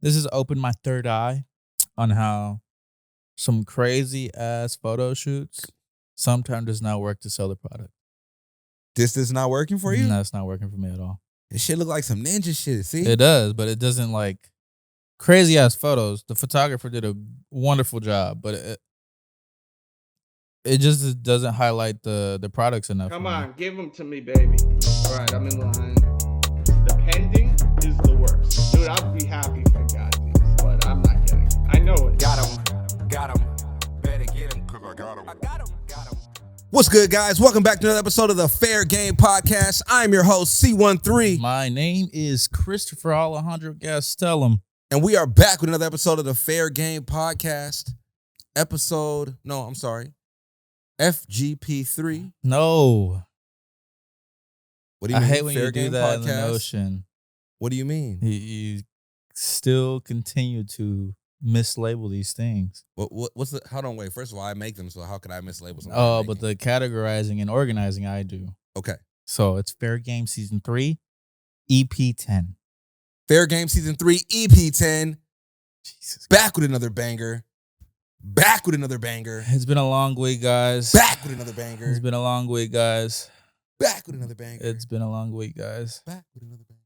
This has opened my third eye on how some crazy ass photo shoots sometimes does not work to sell the product. This is not working for you? No, it's not working for me at all. This shit look like some ninja shit, see? It does, but it doesn't like crazy ass photos. The photographer did a wonderful job, but it just doesn't highlight the products enough. Come on, give them to me, baby. All right, I'm in line. The pending is the worst. Dude, I'd be happy if I got these, but I'm not getting it. I know it. Got him. Better get him, cause I got him. What's good, guys? Welcome back to another episode of the Fair Game Podcast. I'm your host, C13. My name is Christopher Alejandro Gastelum. And we are back with another episode of the Fair Game Podcast. FGP3. No. What do you mean? I hate when Fair you do Game that Podcast? in the Notion. What do you mean? You still continue to mislabel these things. What's the? Hold on, wait. First of all, I make them, so how could I mislabel something? Oh, but the categorizing and organizing I do. Okay. So it's Fair Game Season 3, EP10. Fair Game Season 3, EP10. Jesus. Back with another banger. Back with another banger. It's been a long week, guys. Back with another banger. It's been a long week, guys. Back with another banger. It's been a long week, guys. Back with another banger.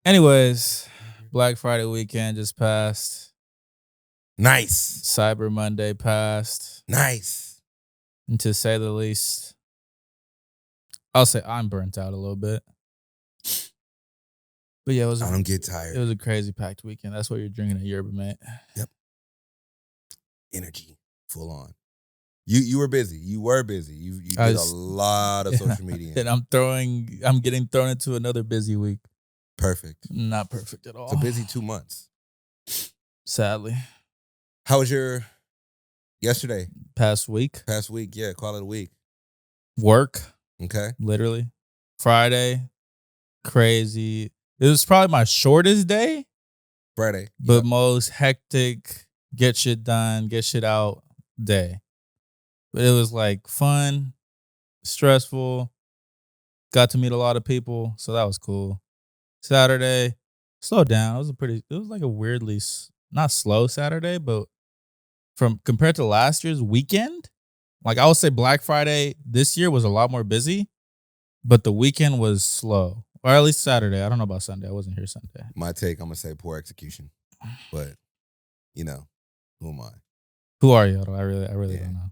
Anyways, Black Friday weekend just passed. Nice. Cyber Monday passed. Nice. And to say the least, I'll say I'm burnt out a little bit. But yeah, I don't get tired. It was a crazy packed weekend. That's what you're drinking at Yerba, mate. Yep. Energy. Full on. You were busy. You were busy. You did a lot of social media. And I'm getting thrown into another busy week. Perfect. Not perfect at all. It's a busy 2 months. Sadly. How was your yesterday? Past week? Past week, yeah. Call it a week. Work. Okay. Literally. Friday. Crazy. It was probably my shortest day. Friday. But Yep. most hectic, get shit done, get shit out day. But it was like fun, stressful, got to meet a lot of people, so that was cool. Saturday, slowed down. It was like a weirdly, not slow Saturday, but compared to last year's weekend, like I would say Black Friday this year was a lot more busy, but the weekend was slow. Or at least Saturday. I don't know about Sunday. I wasn't here Sunday. My take, I'm going to say poor execution. But, who am I? Who are you? I really don't know. I really don't know.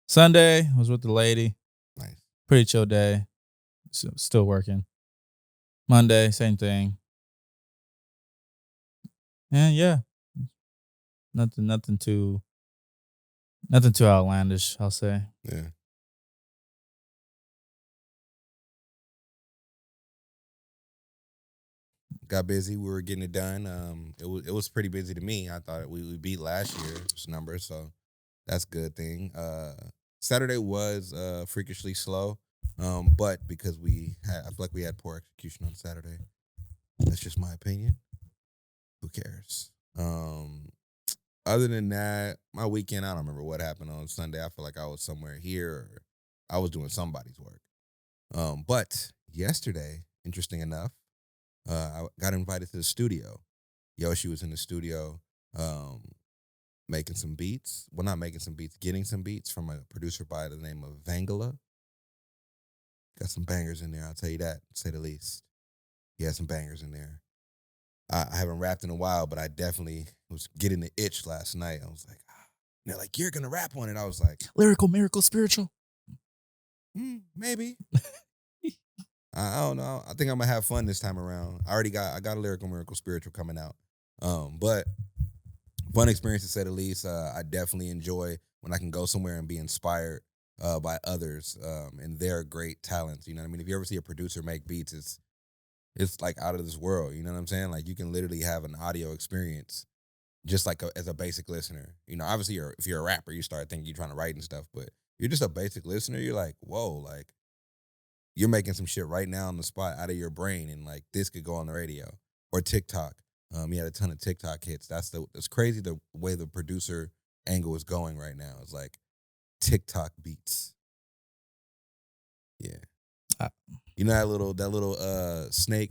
Sunday was with the lady. Nice. Pretty chill day. Still working. Monday, same thing. And yeah, nothing too outlandish, I'll say. Yeah. Got busy. We were getting it done. It was pretty busy to me. I thought we beat last year's number, so that's a good thing. Saturday was freakishly slow, but because I feel like we had poor execution on Saturday. That's just my opinion. Who cares? Other than that, my weekend, I don't remember what happened on Sunday. I feel like I was somewhere here or I was doing somebody's work. But yesterday, interesting enough, I got invited to the studio. Yoshi was in the studio making some beats. Well, not making some beats, getting some beats from a producer by the name of Vangala. Got some bangers in there, I'll tell you that, to say the least. He had some bangers in there. I haven't rapped in a while, but I definitely was getting the itch last night. I was like, they're like, you're going to rap on it. I was like, Lyrical, miracle, spiritual. Maybe. I don't know. I think I'm going to have fun this time around. I got a lyrical, miracle, spiritual coming out. But fun experience to say the least. I definitely enjoy when I can go somewhere and be inspired by others and their great talents. You know what I mean? If you ever see a producer make beats, it's like out of this world. You know what I'm saying? Like you can literally have an audio experience just like as a basic listener. You know, obviously if you're a rapper, you start thinking you're trying to write and stuff, but you're just a basic listener. You're like, whoa, like you're making some shit right now on the spot out of your brain, and like this could go on the radio or TikTok. He had a ton of TikTok hits. It's crazy the way the producer angle is going right now. It's like TikTok beats. Yeah. You know that little snake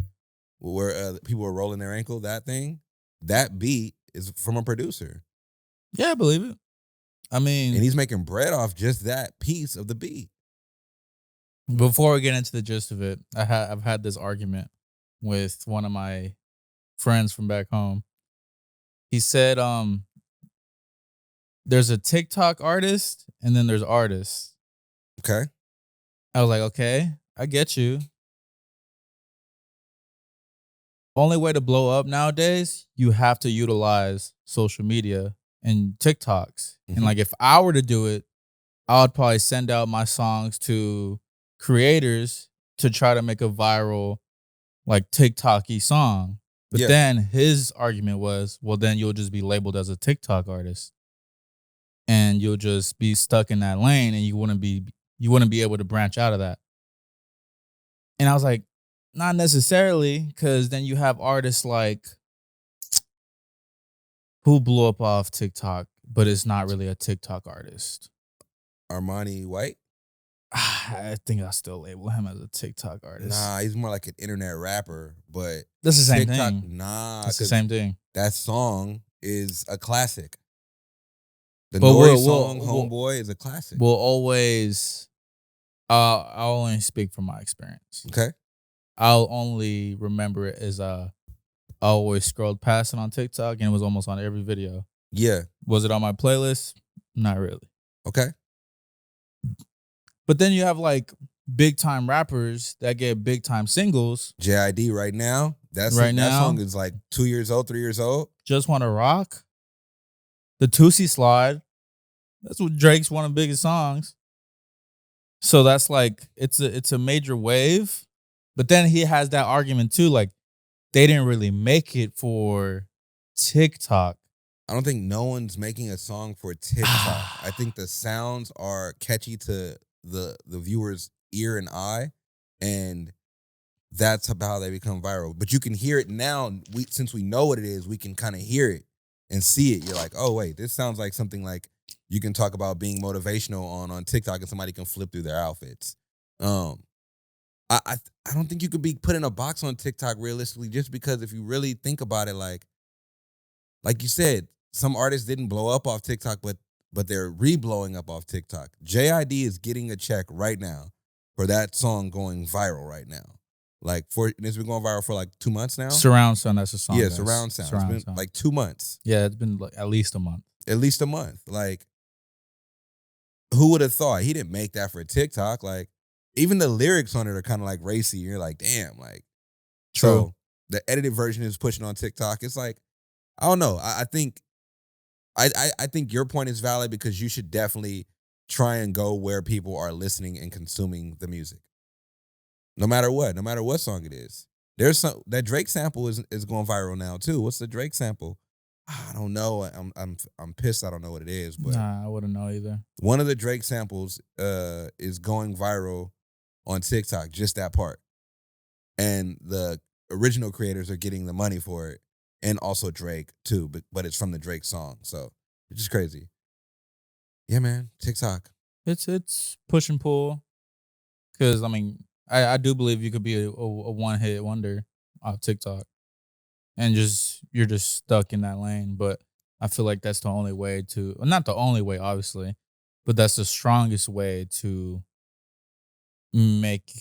where people were rolling their ankle, that thing, that beat is from a producer. Yeah, I believe it. I And mean, he's making bread off just that piece of the beat. before we get into the gist of it, I've had this argument with one of my friends from back home. He said, there's a TikTok artist and then there's artists. Okay. I was like, okay, I get you. Only way to blow up nowadays, you have to utilize social media and TikToks. And Mhm. like, if I were to do it, I would probably send out my songs to creators to try to make a viral, like TikTok-y song. But Yeah. then his argument was, well, then you'll just be labeled as a TikTok artist, and you'll just be stuck in that lane, and you wouldn't be able to branch out of that. And I was like, not necessarily, because then you have artists like who blew up off TikTok, but it's not really a TikTok artist. Armani White? I think I still label him as a TikTok artist. Nah, he's more like an internet rapper, but That's the same TikTok, thing. nah. It's the 'cause same thing. That song is a classic. The But Nori we'll- song, we'll- Homeboy, is a classic. We'll always, I'll only speak from my experience. Okay. I'll only remember it as I always scrolled past it on TikTok, and it was almost on every video. Yeah. Was it on my playlist? Not really. Okay. But then you have like big time rappers that get big time singles. JID right now. That now? song is like 2 years old, 3 years old. Just Wanna Rock. The Tootsie Slide. That's what Drake's one of the biggest songs. So that's like, it's a major wave. But then he has that argument too, like they didn't really make it for TikTok. I don't think no one's making a song for TikTok. I think the sounds are catchy to the viewer's ear and eye, and that's how they become viral. But you can hear it now. Since we know what it is, we can kind of hear it and see it. You're like, oh wait, this sounds like something like you can talk about being motivational on TikTok, and somebody can flip through their outfits. I don't think you could be put in a box on TikTok realistically, just because if you really think about it, like you said, some artists didn't blow up off TikTok, but they're re-blowing up off TikTok. JID is getting a check right now for that song going viral right now. Like it's been going viral for like 2 months now. Surround Sound, that's a song. Yeah, guys. Surround Sound. Surround It's been Sound. like 2 months. Yeah, it's been like at least a month. At least a month. Like, who would have thought? He didn't make that for TikTok. Like, even the lyrics on it are kind of like racy. You're like, damn, like. True. So the edited version is pushing on TikTok. It's like, I don't know. I think your point is valid, because you should definitely try and go where people are listening and consuming the music. No matter what song it is. There's that Drake sample is going viral now too. What's the Drake sample? I don't know. I'm pissed. I don't know what it is, but Nah, I wouldn't know either. one of the Drake samples is going viral on TikTok, just that part. And the original creators are getting the money for it, and also Drake too, but it's from the Drake song, so it's just crazy. Yeah, man, TikTok. It's push and pull, because I mean, I do believe you could be a one hit wonder off TikTok, and you're just stuck in that lane. But I feel like that's the only way to, well, not the only way, obviously, but that's the strongest way to make.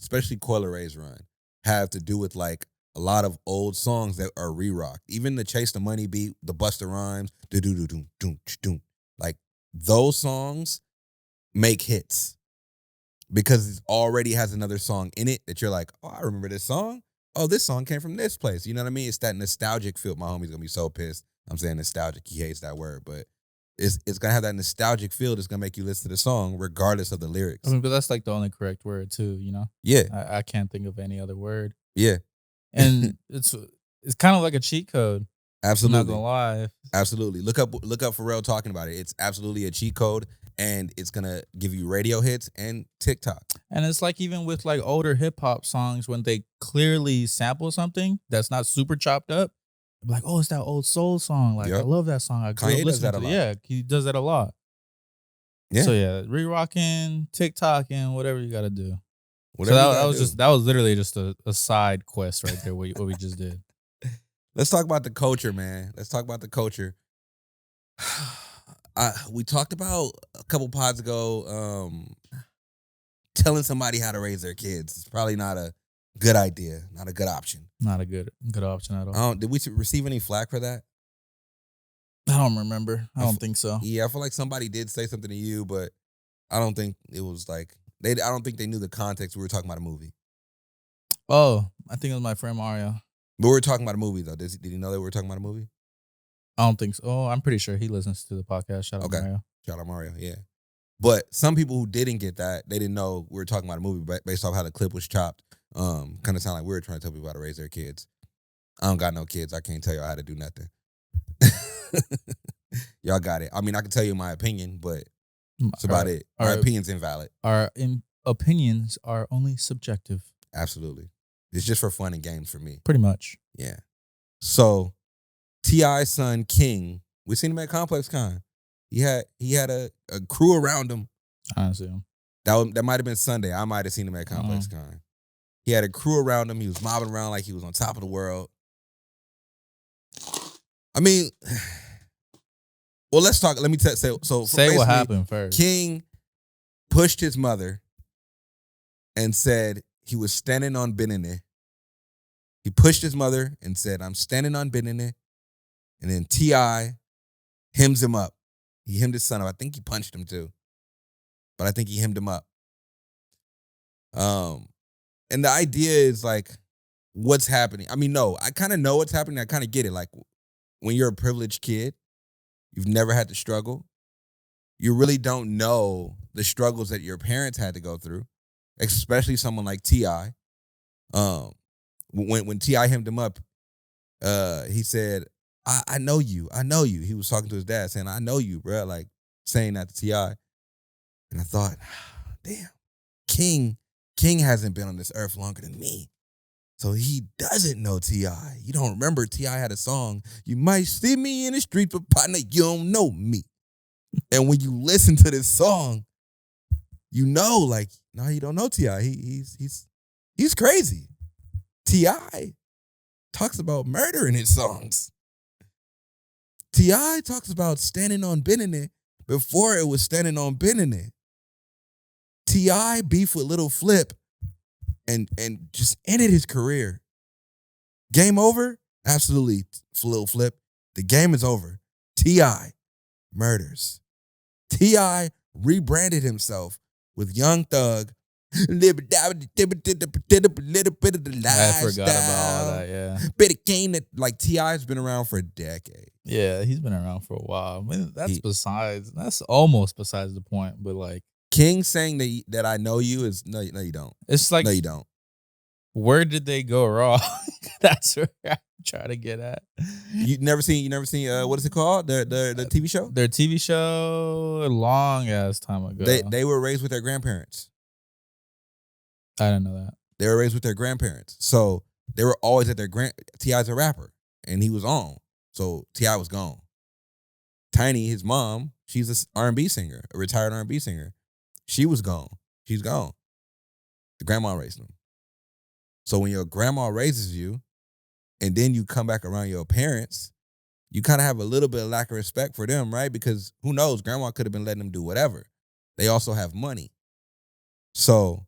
Especially Coil Ray's run, have to do with like a lot of old songs that are re-rocked. Even the Chase the Money beat, the Busta Rhymes, do like those songs make hits because it already has another song in it that you're like, oh, I remember this song. Oh, this song came from this place. You know what I mean? It's that nostalgic feel. My homie's gonna be so pissed. I'm saying nostalgic. He hates that word, but it's gonna have that nostalgic feel that's gonna make you listen to the song regardless of the lyrics. I mean, but that's like the only correct word too. You know, Yeah, I can't think of any other word, yeah, and it's kind of like a cheat code. I'm not absolutely. gonna lie. Absolutely. Look up Pharrell talking about it. It's absolutely a cheat code, and it's gonna give you radio hits and TikTok. And it's like even with like older hip hop songs, when they clearly sample something that's not super chopped up, Like, oh, it's that old soul song. Like, I Yep. love that song. I grew Kanye up does listening that a to it. lot. Yeah, he does that a lot. Yeah. So yeah, re-rocking, TikToking, whatever you got to do. Whatever So you that gotta was do. that was literally just a side quest right there. What we just did. Let's talk about the culture, man. Let's talk about the culture. We talked about a couple pods ago telling somebody how to raise their kids. It's probably not a good idea, not a good option. Not a good option at all. Did we receive any flack for that? I don't remember. I don't think so. Yeah, I feel like somebody did say something to you, but I don't think it was like I don't think they knew the context. We were talking about a movie. Oh, I think it was my friend Mario. But we were talking about a movie though. Did he know that we were talking about a movie? I don't think so. Oh, I'm pretty sure he listens to the podcast. Shout out Okay. Mario. Shout out Mario, yeah. But some people who didn't get that, they didn't know we were talking about a movie based off how the clip was chopped. Kind of sound like we were trying to tell people how to raise their kids. I don't got no kids. I can't tell y'all how to do nothing. Y'all got it. I mean, I can tell you my opinion, but that's about it. My opinion's invalid. Our opinions are only subjective. Absolutely. It's just for fun and games for me. Pretty much. Yeah. So, T.I.'s son, King, we seen him at Complex Con. He had a crew around him. I didn't see him. That might have been Sunday. I might have seen him at Complex Con. He had a crew around him. He was mobbing around like he was on top of the world. I mean, well, let's talk. Let me say what happened first. King pushed his mother and said he was standing on Benene. He pushed his mother and said, "I'm standing on Benene." And then T.I. hems him up. He hemmed his son up. I think he punched him too. But I think he hemmed him up. And the idea is like, what's happening? I mean, no, I kind of know what's happening. I kind of get it. Like, when you're a privileged kid, you've never had to struggle. You really don't know the struggles that your parents had to go through, especially someone like T.I. When T.I. hemmed him up, he said, I know you. I know you. He was talking to his dad saying, I know you, bro. Like, saying that to T.I. And I thought, damn, King hasn't been on this earth longer than me. So he doesn't know T.I. You don't remember T.I. had a song, "You might see me in the street, but partner, you don't know me." And when you listen to this song, you know, like, no, you don't know T.I. He's crazy. T.I. talks about murder in his songs. T.I. talks about standing on Benene before it was standing on Benene. T.I. beef with Little Flip and just ended his career. Game over? Absolutely, Little Flip. The game is over. T.I. murders. T.I. rebranded himself with Young Thug. I forgot about all that, yeah. But it came that, like, T.I.'s been around for a decade. Yeah, he's been around for a while. I mean, that's almost besides the point, but like, King saying that I know you is no, you don't. It's like, no, you don't. Where did they go wrong? That's where I try to get at. You never seen what is it called? The TV show? Their TV show a long ass time ago. They were raised with their grandparents. I didn't know that. They were raised with their grandparents. So they were always at their T.I.'s a rapper. And he was on. So T.I. was gone. Tiny, his mom, she's an R&B singer, a retired R&B singer. She was gone. She's gone. The grandma raised them. So when your grandma raises you, and then you come back around your parents, you kind of have a little bit of lack of respect for them, right? Because who knows, grandma could have been letting them do whatever. They also have money. So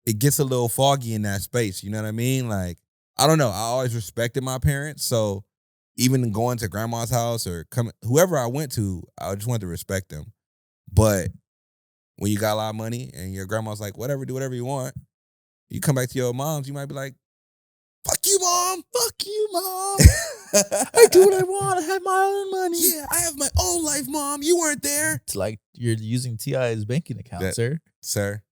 it gets a little foggy in that space, you know what I mean? Like, I don't know. I always respected my parents, so even going to grandma's house or whoever I went to, I just wanted to respect them. But when you got a lot of money and your grandma's like, whatever, do whatever you want, you come back to your mom's, you might be like, fuck you, mom. Fuck you, mom. I do what I want. I have my own money. Yeah, I have my own life, mom. You weren't there. It's like you're using T.I.'s banking account, sir. Sir?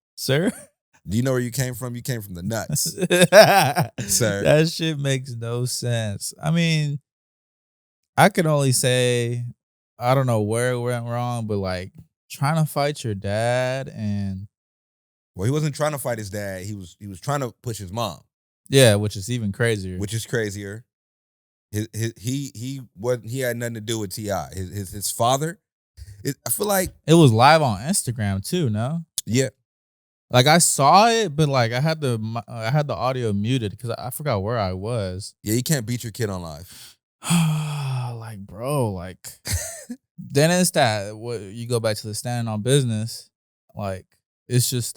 Do you know where you came from? You came from the nuts. Sir. That shit makes no sense. I mean, I can only say, I don't know where it went wrong, but like trying to fight your dad and... Well, he wasn't trying to fight his dad. He was trying to push his mom. Yeah, which is even crazier. Which is crazier. He had nothing to do with T.I. His father. I feel like It was live on Instagram too, no? yeah. Like I saw it, but like I had the audio muted because I forgot where I was. Yeah, you can't beat your kid on live. Like, bro, like then it's that what you go back to the standing on business. Like, it's just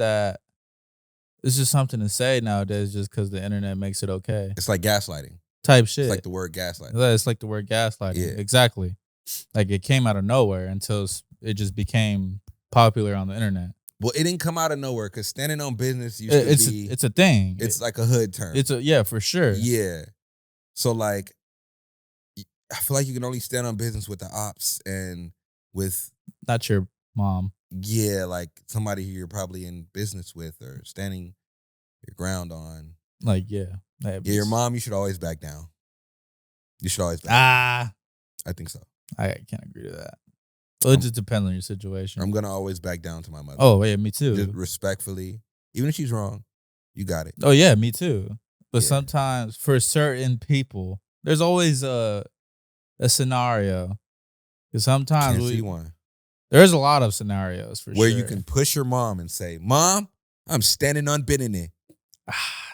something to say nowadays just because the internet makes it okay. It's like gaslighting. Type shit. It's like the word gaslighting. It's like the word gaslighting. Yeah. Exactly. Like it came out of nowhere until it just became popular on the internet. Well, it didn't come out of nowhere because standing on business used to be. It's a thing. It's like a hood term. Yeah, for sure. Yeah. So like, I feel like you can only stand on business with the ops and with Not your mom. yeah, like somebody who you're probably in business with or standing your ground on. Like yeah. Yeah, your mom, you should always back down. You should always back down. I think so. I can't agree to that. Well, it just depends on your situation. I'm gonna always back down to my mother. Oh yeah, me too. Just respectfully, even if she's wrong, you got it. Oh yeah, me too. But Yeah. sometimes for certain people, there's always a scenario. Because sometimes Can't see one there's a lot of scenarios for where sure. you can push your mom and say, "Mom, I'm standing on business."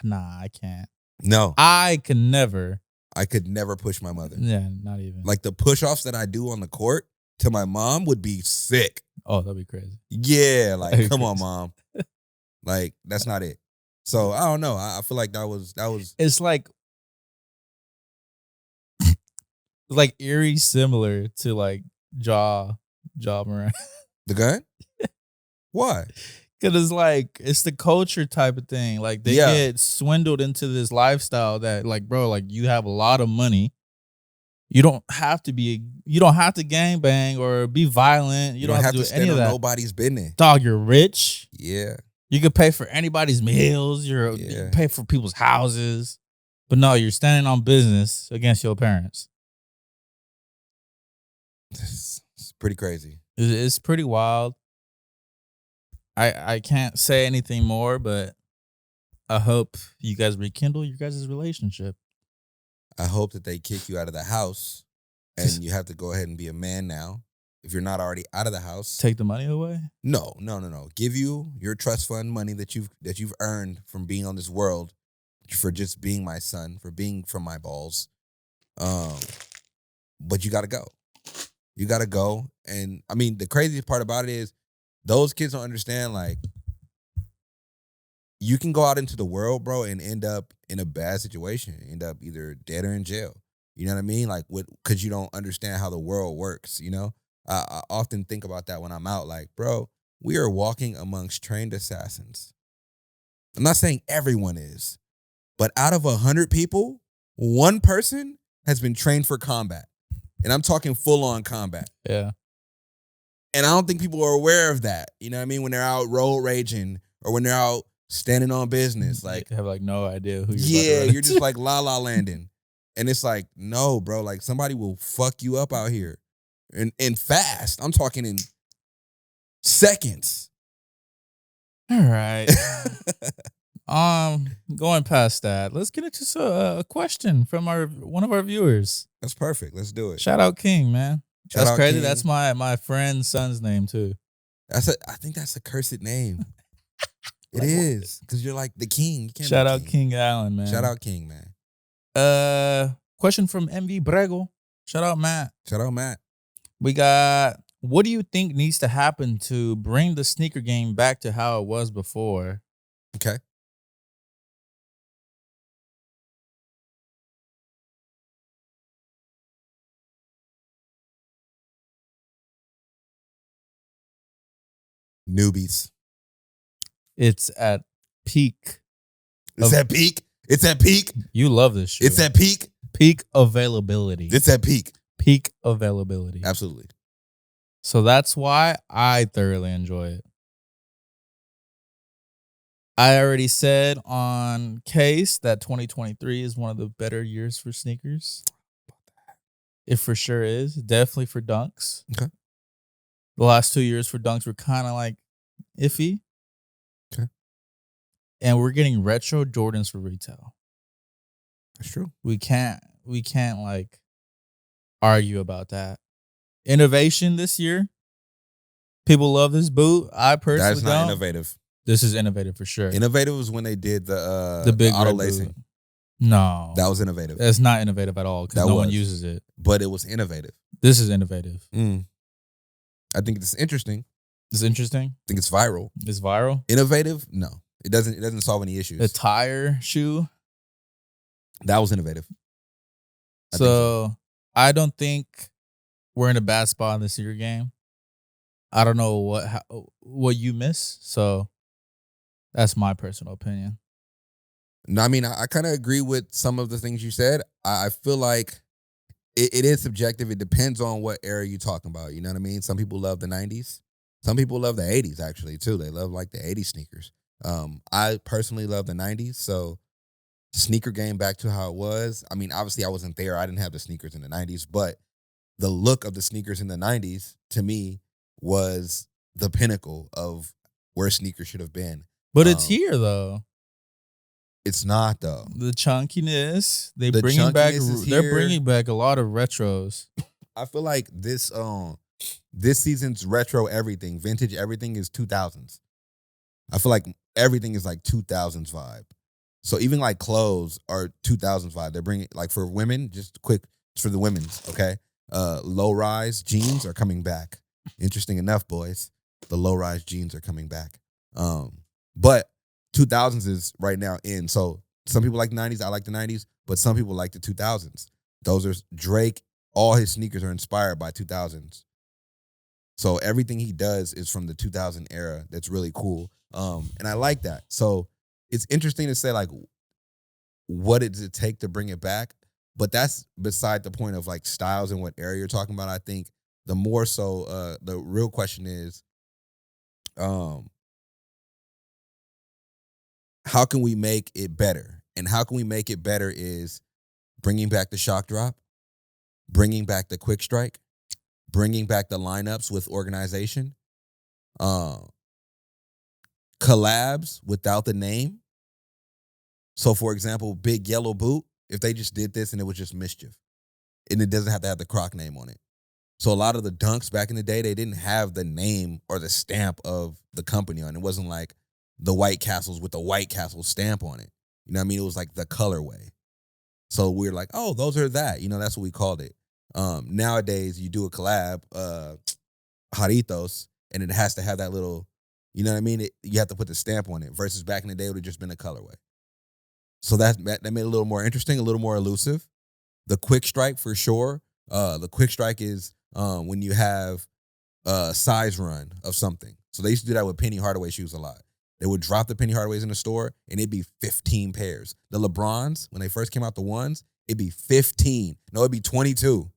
Nah, I can't. No, I can never. I could never push my mother. Yeah, not even. Like the push-offs that I do on the court to my mom would be sick. Oh, that'd be crazy. Yeah, like That'd be come on, crazy. mom. Like that's not it. So I don't know. I feel like that was. It's like eerie similar to like Ja Morant. The gun. Why? Because it's the culture type of thing. Like they Yeah. get swindled into this lifestyle that like, bro, like you have a lot of money. You don't have to gangbang or be violent. You don't have to do stand any of on that. nobody's business. Dog, you're rich. Yeah. You could pay for anybody's meals. You Yeah. pay for people's houses. But no, you're standing on business against your parents. It's pretty crazy. It's pretty wild. I can't say anything more, but I hope you guys rekindle your guys' relationship. I hope that they kick you out of the house and you have to go ahead and be a man now. If you're not already out of the house. Take the money away? No. Give you your trust fund money that you've earned from being on this world for just being my son, for being from my balls. But you gotta go. You gotta go. And I mean, the craziest part about it is those kids don't understand, like, you can go out into the world, bro, and end up in a bad situation. End up either dead or in jail. You know what I mean? Like, because you don't understand how the world works, you know? I often think about that when I'm out. Like, bro, we are walking amongst trained assassins. I'm not saying everyone is, but out of 100 people, one person has been trained for combat. And I'm talking full-on combat. Yeah. And I don't think people are aware of that. You know what I mean? When they're out road raging or when they're out standing on business. Like, you have like no idea who you're yeah, about to run you're just into. like la landing. And it's like, no, bro, like somebody will fuck you up out here. And fast. I'm talking in seconds. All right. Going past that, let's get into a question from one of our viewers. That's perfect. Let's do it. Shout out King, man. Shout That's out crazy. King. That's my friend's son's name too. I think that's a cursed name. It is. Because you're like the king. You can't Shout be out King Allen, man. Shout out King, man. Question from MV Brego. Shout out Matt. Shout out Matt. We got, what do you think needs to happen to bring the sneaker game back to how it was before? Okay. Newbies. It's at peak. It's at peak. It's at peak. You love this shit. It's at peak. Peak availability. It's at peak. Peak availability. Absolutely. So that's why I thoroughly enjoy it. I already said on Case that 2023 is one of the better years for sneakers. It for sure is. Definitely for dunks. Okay. The last 2 years for dunks were kind of like iffy. Okay. And we're getting retro Jordans for retail. That's true. We can't like argue about that. Innovation this year. People love this boot. I personally That's not don't. innovative. This is innovative for sure. Innovative was when they did The big auto red lacing. boot. No, That was innovative. that's not innovative at all because That no one was. uses it. But it was innovative. This is innovative. I think it's interesting. It's interesting. I think it's viral. It's viral. Innovative? No. It doesn't solve any issues. The tire shoe. That was innovative. I don't think we're in a bad spot in the sneaker game. I don't know what you miss. So that's my personal opinion. No, I mean, I kind of agree with some of the things you said. I feel like it is subjective. It depends on what era you're talking about. You know what I mean? Some people love the 90s. Some people love the 80s, actually, too. They love, like, the 80s sneakers. I personally love the 90s, so sneaker game back to how it was. I mean, obviously, I wasn't there. I didn't have the sneakers in the 90s, but the look of the sneakers in the 90s, to me, was the pinnacle of where sneakers should have been. But it's here, though. It's not, though. The chunkiness. The They're bringing back a lot of retros. I feel like this season's retro everything, vintage everything is 2000s. I feel like everything is like 2000s vibe. So even like clothes are 2000s vibe. They're bringing, like, for women, just quick, for the women's, okay? Low-rise jeans are coming back. Interesting enough, boys. The low-rise jeans are coming back. But 2000s is right now in. So some people like the 90s. I like the 90s. But some people like the 2000s. Those are Drake. All his sneakers are inspired by 2000s. So everything he does is from the 2000 era. That's really cool. And I like that. So it's interesting to say, like, what does it take to bring it back? But that's beside the point of, like, styles and what era you're talking about. I think the more so, the real question is, how can we make it better? And how can we make it better is bringing back the shock drop, bringing back the quick strike, bringing back the lineups with organization, collabs without the name. So, for example, Big Yellow Boot, if they just did this and it was just mischief, and it doesn't have to have the Croc name on it. So a lot of the dunks back in the day, they didn't have the name or the stamp of the company on it. It wasn't like the White Castles with the White Castle stamp on it. You know what I mean? It was like the colorway. So we were like, oh, those are that. You know, that's what we called it. Nowadays, you do a collab, Jaritos, and it has to have that little, you know what I mean? You have to put the stamp on it versus back in the day, it would have just been a colorway. So that made it a little more interesting, a little more elusive. The quick strike, for sure. The quick strike is when you have a size run of something. So they used to do that with Penny Hardaway shoes a lot. They would drop the Penny Hardaways in the store, and it'd be 15 pairs. The LeBrons, when they first came out, the ones, it'd be 15. No, it'd be 22.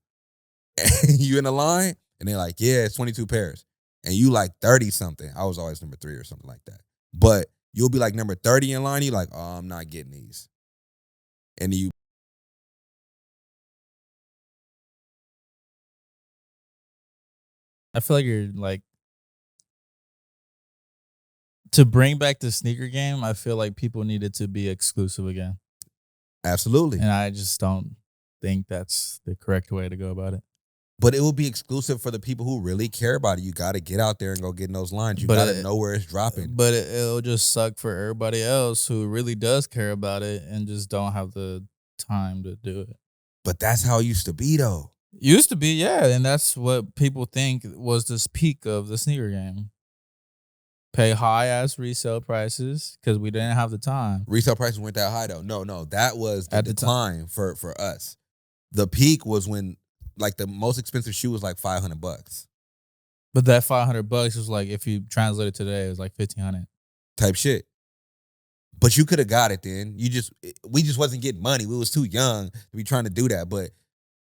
And you in the line, and they're like, yeah, it's 22 pairs. And you like 30-something. I was always number 3 or something like that. But you'll be like number 30 in line. You're like, oh, I'm not getting these. And you. I feel like you're like, to bring back the sneaker game, I feel like people needed to be exclusive again. Absolutely. And I just don't think that's the correct way to go about it. But it will be exclusive for the people who really care about it. You got to get out there and go get in those lines. You got to know where it's dropping. But it'll just suck for everybody else who really does care about it and just don't have the time to do it. But that's how it used to be, though. Used to be, yeah. And that's what people think was this peak of the sneaker game. Pay high-ass resale prices because we didn't have the time. Resale prices weren't that high, though. No. That was the decline for us. The peak was when, like, the most expensive shoe was like $500. But that $500 was like, if you translate it today, it was like $1,500 type shit. But you could have got it then. We just wasn't getting money. We was too young to be trying to do that. But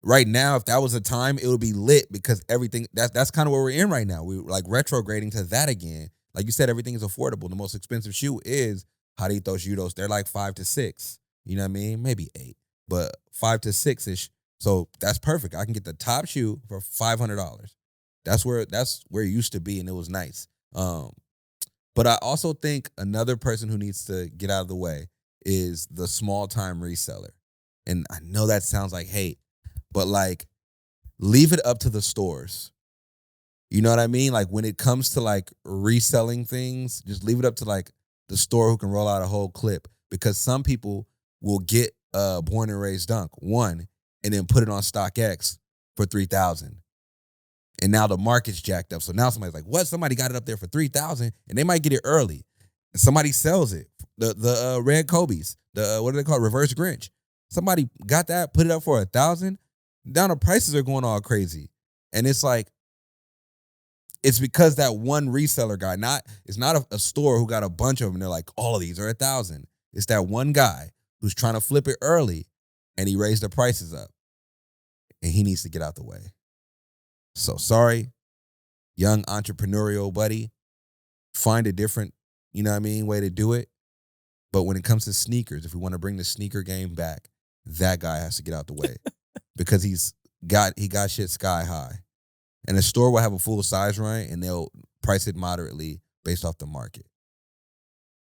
right now, if that was a time, it would be lit because everything. That's kind of where we're in right now. We're like retrograding to that again. Like you said, everything is affordable. The most expensive shoe is Jaritos, Udos. They're like 5 to 6. You know what I mean? Maybe 8, but 5 to 6-ish. So that's perfect. I can get the top shoe for $500. That's where it used to be, and it was nice. But I also think another person who needs to get out of the way is the small time reseller. and I know that sounds like hate, but like leave it up to the stores. You know what I mean? Like when it comes to like reselling things, just leave it up to like the store who can roll out a whole clip, because some people will get Born and Raised Dunk one and then put it on StockX for 3,000. And now the market's jacked up. So now somebody's like, what? Somebody got it up there for 3,000 and they might get it early. And somebody sells it. The red Kobe's, what do they call it? Reverse Grinch. Somebody got that, put it up for 1,000. Now the prices are going all crazy. And it's like, it's because that one reseller guy, it's not a store who got a bunch of them. They're like, all of these are 1,000. It's that one guy who's trying to flip it early and he raised the prices up. And he needs to get out the way. So sorry, young entrepreneurial buddy. Find a different, way to do it. But when it comes to sneakers, if we want to bring the sneaker game back, that guy has to get out the way because he got shit sky high. And the store will have a full size run and they'll price it moderately based off the market.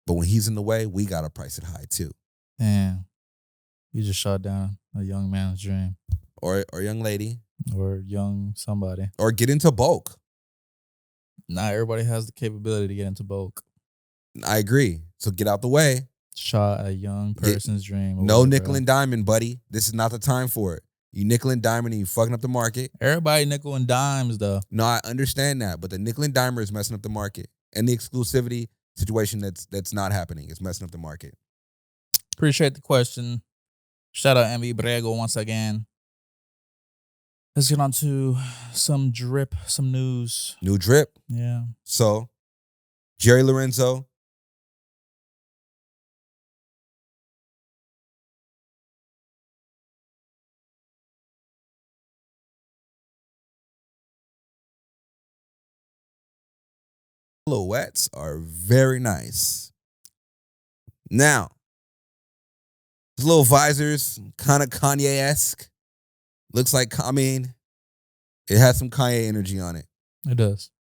But when he's in the way, we got to price it high too. Damn. You just shot down a young man's dream. Or young lady. Or young somebody. Or get into bulk. Not everybody has the capability to get into bulk. I agree. So get out the way. Shot a young person's dream. No nickel and diamond, buddy. This is not the time for it. You nickel and diamond and you fucking up the market. Everybody nickel and dimes, though. No, I understand that. But the nickel and dimer is messing up the market. And the exclusivity situation that's not happening is messing up the market. Appreciate the question. Shout out MV Brego once again. Let's get on to some drip, some news. New drip. Yeah. So, Jerry Lorenzo. Silhouettes are very nice. Now, his little visors, kind of Kanye-esque. Looks like, it has some Kanye energy on it. It does.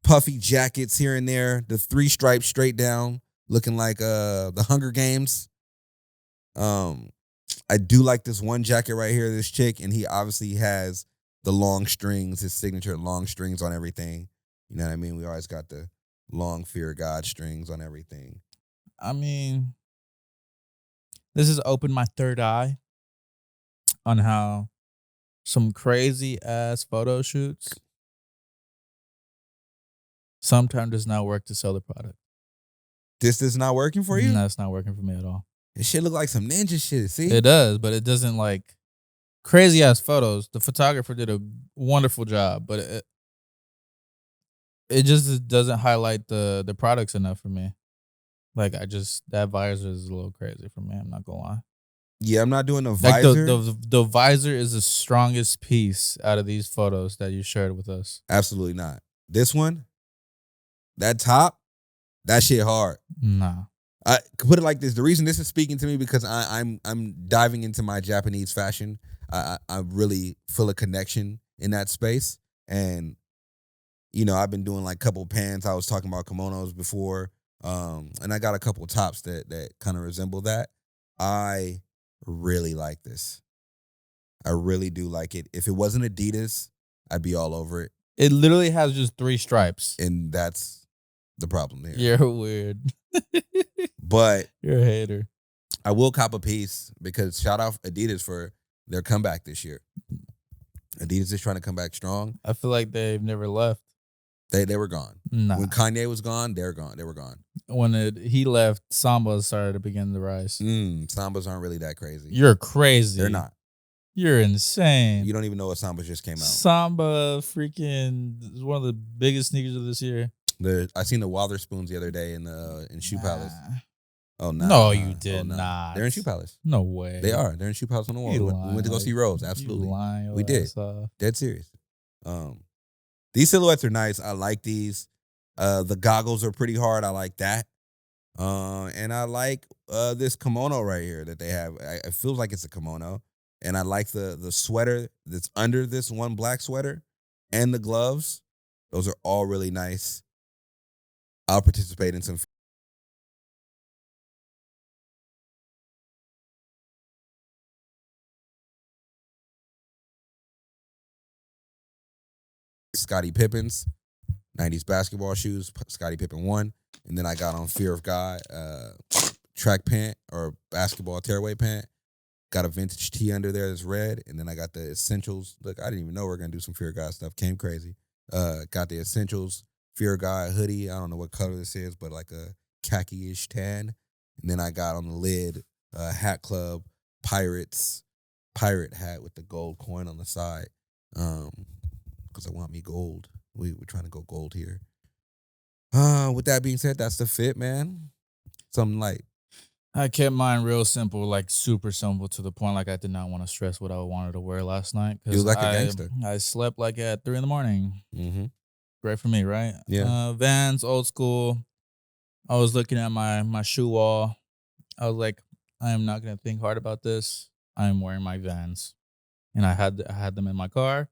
Puffy jackets here and there. The 3 stripes straight down, looking like the Hunger Games. I do like this one jacket right here, this chick, and he obviously has the long strings, his signature long strings on everything. You know what I mean? We always got the long fear God strings on everything. This has opened my third eye on how some crazy ass photo shoots sometimes does not work to sell the product. This is not working for you? No, it's not working for me at all. This shit look like some ninja shit, see? It does, but it doesn't like crazy ass photos. The photographer did a wonderful job, but it just doesn't highlight the products enough for me. Like that visor is a little crazy for me. I'm not gonna lie. Yeah, I'm not doing a Like visor. the visor is the strongest piece out of these photos that you shared with us. Absolutely not. This one, that top, that shit hard. Nah. I could put it like this. The reason this is speaking to me because I'm diving into my Japanese fashion. I really feel a connection in that space. And, I've been doing like a couple pants. I was talking about kimonos before. And I got a couple tops that kind of resemble that. I really like this. I really do like it. If it wasn't Adidas, I'd be all over it. It literally has just 3 stripes. And that's the problem there. You're weird. But you're a hater. I will cop a piece because shout out Adidas for their comeback this year. Adidas is trying to come back strong. I feel like they've never left. They were gone. Nah. When Kanye was gone, they're gone. They were gone. When he left, Samba started to begin to rise. Sambas aren't really that crazy. You're crazy. They're not. You're insane. You don't even know what Samba just came out. Samba freaking is one of the biggest sneakers of this year. I seen the Wotherspoons the other day in Shoe Palace. Oh, no. No, you did not. They're in Shoe Palace. No way. They are. They're in Shoe Palace on the wall. We went to go see Rose. Absolutely. We did. Dead serious. These silhouettes are nice. I like these. The goggles are pretty hard. I like that. And I like this kimono right here that they have. It feels like it's a kimono. And I like the sweater that's under this one black sweater and the gloves. Those are all really nice. I'll participate in some Scottie Pippen's 90s basketball shoes, Scottie Pippen 1. And then I got on Fear of God track pant or basketball tearaway pant. Got a vintage tee under there that's red. And then I got the Essentials. Look, I didn't even know we were going to do some Fear of God stuff. Came crazy. Got the Essentials Fear of God hoodie. I don't know what color this is, but like a khaki-ish tan. And then I got on the lid Hat Club pirate hat with the gold coin on the side. Because I want me gold. We're trying to go gold here. With that being said, that's the fit, man. Something light. I kept mine real simple, like super simple to the point like I did not want to stress what I wanted to wear last night. You was like a gangster. I slept like at 3 a.m. Mm-hmm. Great for me, right? Yeah. Vans, old school. I was looking at my shoe wall. I was like, I am not going to think hard about this. I am wearing my Vans. And I had them in my car.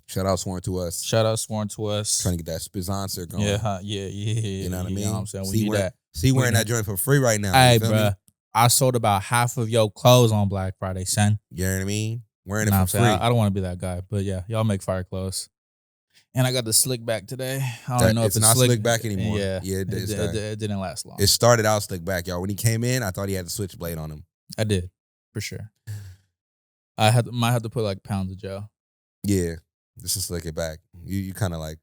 Shout out Sworn to Us. Shout out Sworn to Us. Trying to get that sponsor going. Yeah. You know what I mean? You know what I'm saying? We need that. Wearing that joint for free right now. Hey, bro. I sold about half of your clothes on Black Friday, son. You know what I mean? Wearing it Nah, for free. I don't want to be that guy, but yeah, y'all make fire clothes. And I got the slick back today. I don't know if it's not slick back anymore. Yeah, it didn't last long. It started out slick back, y'all. When he came in, I thought he had the switchblade on him. I did, for sure. Might have to put like pounds of gel. Yeah, just to slick it back. You kind of like,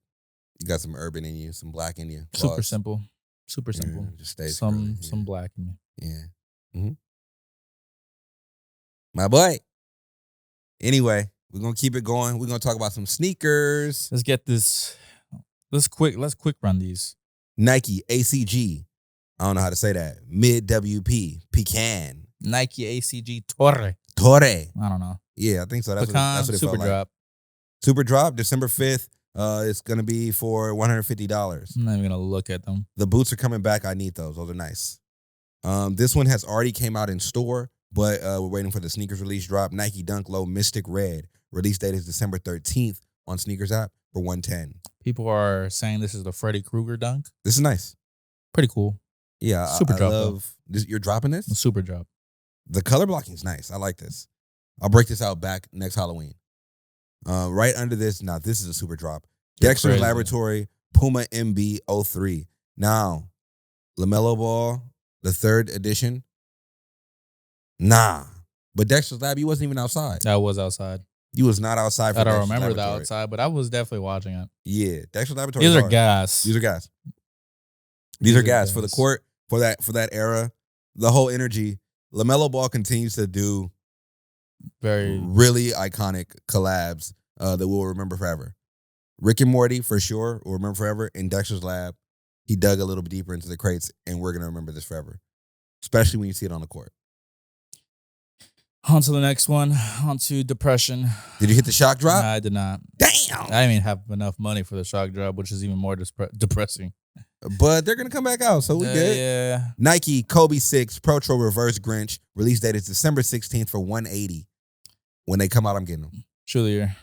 you got some urban in you, some black in you. Super simple. Just stay some black in me. Yeah. Mm-hmm. My boy. Anyway, we're gonna keep it going. We're gonna talk about some sneakers. Let's get this. Let's quick run these. Nike ACG. I don't know how to say that. Mid WP Pecan. Nike ACG Torre. I don't know. Yeah, I think so. That's what it Super felt drop. Like. Super drop, December 5th. It's gonna be for $150. I'm not even gonna look at them. The boots are coming back. I need those. Those are nice. This one has already came out in store, but we're waiting for the sneakers release drop. Nike Dunk Low Mystic Red. Release date is December 13th on Sneakers app for $110. People are saying this is the Freddy Krueger dunk. This is nice. Pretty cool. Yeah, super drop. Love this. You're dropping this? Super drop. The color blocking is nice. I like this. I'll break this out back next Halloween. Right under this, now this is a super drop. Dexter's Laboratory Puma MB03. Now, LaMelo Ball, the 3rd edition. Nah. But Dexter's Lab, you wasn't even outside. That was outside. You was not outside. I don't remember the outside, but I was definitely watching it. Yeah, Dexter's Laboratory. These are gas. These are gas. These are gas for the court, for that era. The whole energy. LaMelo Ball continues to do very really iconic collabs that we'll remember forever. Rick and Morty, for sure, will remember forever. In Dexter's Lab, he dug a little bit deeper into the crates, and we're going to remember this forever, especially when you see it on the court. On to the next one. On to depression. Did you hit the shock drop? No, I did not. Damn! I didn't even have enough money for the shock drop, which is even more depressing. But they're going to come back out, so we good. Yeah. Nike Kobe 6 Protro Reverse Grinch. Release date is December 16th for $180. When they come out, I'm getting them. Shoe of the year.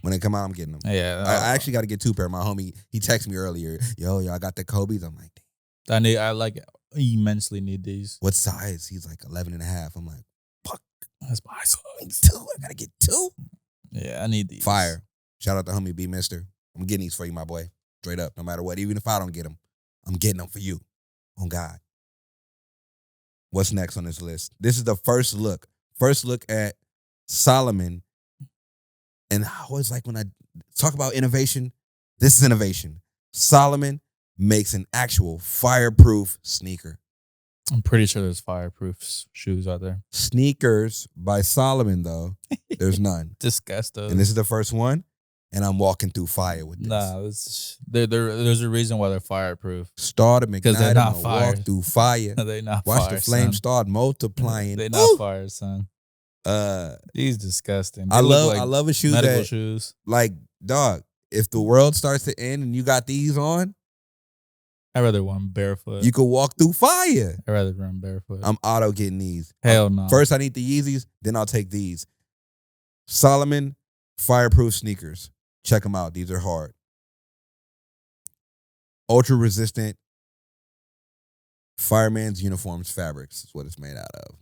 When they come out, I'm getting them. Yeah. I actually got to get 2 pair. My homie, he texted me earlier. Yo, I got the Kobe's. I'm like, damn. I immensely need these. What size? He's like 11 and a half. I'm like, fuck. That's my size. 2. I got to get 2. Yeah, I need these. Fire. Shout out to homie B Mister. I'm getting these for you, my boy. Straight up. No matter what. Even if I don't get them, I'm getting them for you. On God. What's next on this list? This is the first look. First look at Solomon. And I always like when I talk about innovation, this is innovation. Solomon makes an actual fireproof sneaker. I'm pretty sure there's fireproof shoes out there. Sneakers by Solomon, though, there's none. Disgusting. And this is the first one, and I'm walking through fire with this. Nah, there's a reason why they're fireproof. Start at McKnight, they're not walk through fire. They're not Watch fire, the flame son. start multiplying. They're not fire, son. He's disgusting. I love a shoe medical that, shoes. like, dog, if the world starts to end and you got these on, I'd rather run barefoot. you could walk through fire. I'd rather run barefoot. I'm auto getting these. Hell no. First, I need the Yeezys, then I'll take these. Solomon Fireproof sneakers. Check them out. These are hard. ultra resistant fireman's uniforms fabrics is what it's made out of.